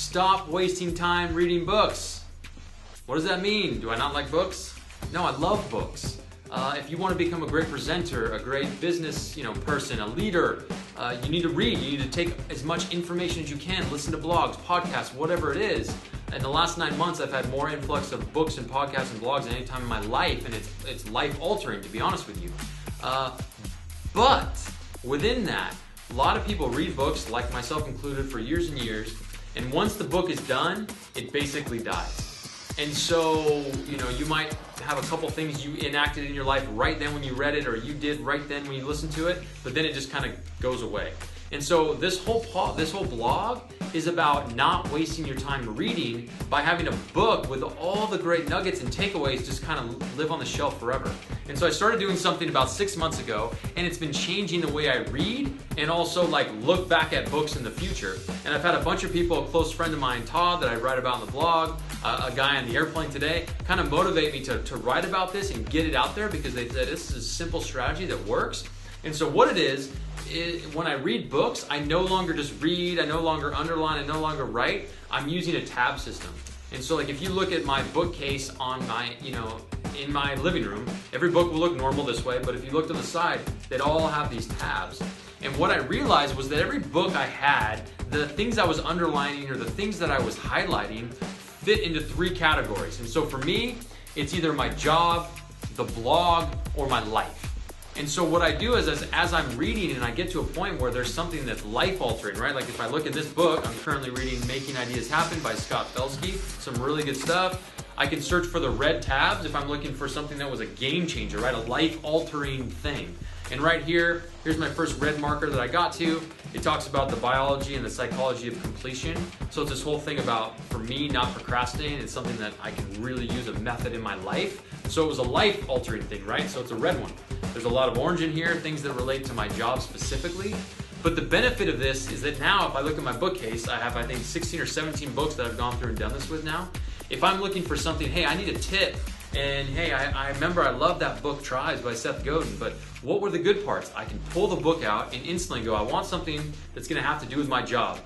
Stop wasting time reading books. What does that mean? Do I not like books? No, I love books. If you want to become a great presenter, a great business person, a leader, you need to read. You need to take as much information as you can, listen to blogs, podcasts, whatever it is. In the last 9 months, I've had more influx of books and podcasts and blogs than any time in my life, and it's life-altering, to be honest with you. But within that, a lot of people read books, like myself included, for years and years, and once the book is done, it basically dies. And so, you might have a couple things you enacted in your life right then when you read it, or you did right then when you listened to it, but then it just kind of goes away. And so this whole blog is about not wasting your time reading by having a book with all the great nuggets and takeaways just kind of live on the shelf forever. And so I started doing something about 6 months ago, and it's been changing the way I read and also look back at books in the future. And I've had a bunch of people, a close friend of mine, Todd, that I write about in the blog, a guy on the airplane today, kind of motivate me to write about this and get it out there, because they said this is a simple strategy that works. And so what it is when I read books, I no longer just read, I no longer underline, I no longer write. I'm using a tab system. And so if you look at my bookcase on my, in my living room, every book will look normal this way, but if you looked on the side, they'd all have these tabs. And what I realized was that every book I had, the things I was underlining or the things that I was highlighting fit into 3 categories. And so for me, it's either my job, the blog, or my life. And so what I do is as I'm reading and I get to a point where there's something that's life-altering, right? Like if I look at this book, I'm currently reading Making Ideas Happen by Scott Felsky, some really good stuff. I can search for the red tabs if I'm looking for something that was a game changer, right? A life-altering thing. And right here, here's my first red marker that I got to. It talks about the biology and the psychology of completion. So it's this whole thing about, for me, not procrastinating. It's something that I can really use a method in my life. So it was a life-altering thing, right? So it's a red one. There's a lot of orange in here, things that relate to my job specifically. But the benefit of this is that now if I look at my bookcase, I have, I think, 16 or 17 books that I've gone through and done this with now. If I'm looking for something, hey, I need a tip, and hey, I remember I love that book Tribes by Seth Godin, but what were the good parts? I can pull the book out and instantly go, I want something that's going to have to do with my job.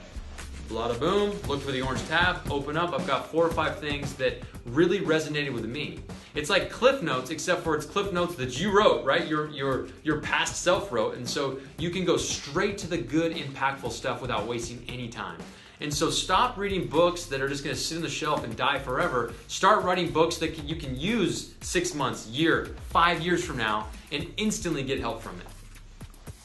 Bada boom, look for the orange tab, open up, I've got 4 or 5 things that really resonated with me. It's like Cliff Notes, except for it's Cliff Notes that you wrote, right? Your past self wrote, and so you can go straight to the good, impactful stuff without wasting any time. And so stop reading books that are just going to sit on the shelf and die forever. Start writing books that you can use 6 months, year, 5 years from now, and instantly get help from it.